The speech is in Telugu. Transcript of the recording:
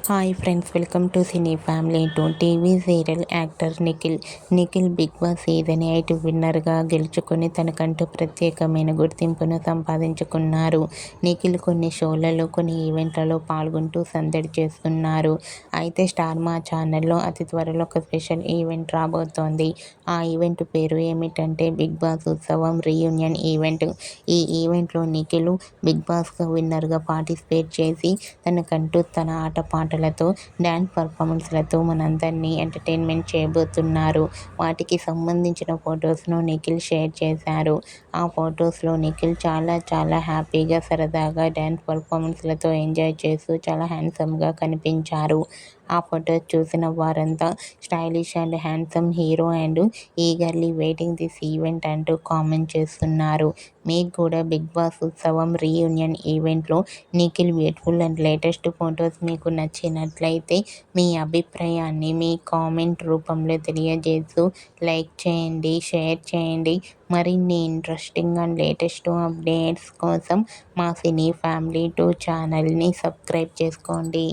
Hi friends, welcome to cine family two. TV serial actor Nikhil Bigg Boss season 8 విన్నర్గా గెలుచుకొని తనకంటూ ప్రత్యేకమైన గుర్తింపును సంపాదించుకున్నారు. నిఖిల్ కొన్ని షోలలో, కొన్ని ఈవెంట్లలో పాల్గొంటూ సందడి చేస్తున్నారు. అయితే స్టార్ మా ఛానల్లో అతి త్వరలో ఒక స్పెషల్ ఈవెంట్ రాబోతోంది. ఆ ఈవెంట్ పేరు ఏమిటంటే బిగ్ బాస్ ఉత్సవం రీయూనియన్ ఈవెంట్. ఈ ఈవెంట్లో నిఖిల్ బిగ్ బాస్ విన్నర్గా పార్టిసిపేట్ చేసి తనకంటూ తన ఆటపాటలతో, డ్యాన్స్ పర్ఫార్మెన్స్లతో మనందరినీ ఎంటర్టైన్మెంట్ చేయబోతున్నారు. వాటికి సంబంధించిన ఫొటోస్ను నిఖిల్ షేర్ చేశారు. ఆ ఫొటోస్లో నిఖిల్ చాలా హ్యాపీగా, సరదాగా డ్యాన్స్ పర్ఫార్మెన్స్లతో ఎంజాయ్ చేస్తూ చాలా హ్యాండ్సమ్గా కనిపించారు. ఆ ఫొటోస్ చూసిన వారంతా stylish and handsome hero and eagerly waiting this event అంటూ కామెంట్ చేస్తున్నారు. మీకు కూడా బిగ్ బాస్ ఉత్సవం రీయూనియన్ ఈవెంట్లో Nikhil beautiful and latest photos మీకు నచ్చినట్లయితే మీ అభిప్రాయాన్ని మీ కామెంట్ రూపంలో తెలియజేస్తూ లైక్ చేయండి, షేర్ చేయండి. మరిన్ని ఇంట్రెస్టింగ్ అండ్ లేటెస్ట్ అప్డేట్స్ కోసం మా సినీ ఫ్యామిలీ 2 ఛానల్ని సబ్స్క్రైబ్ చేసుకోండి.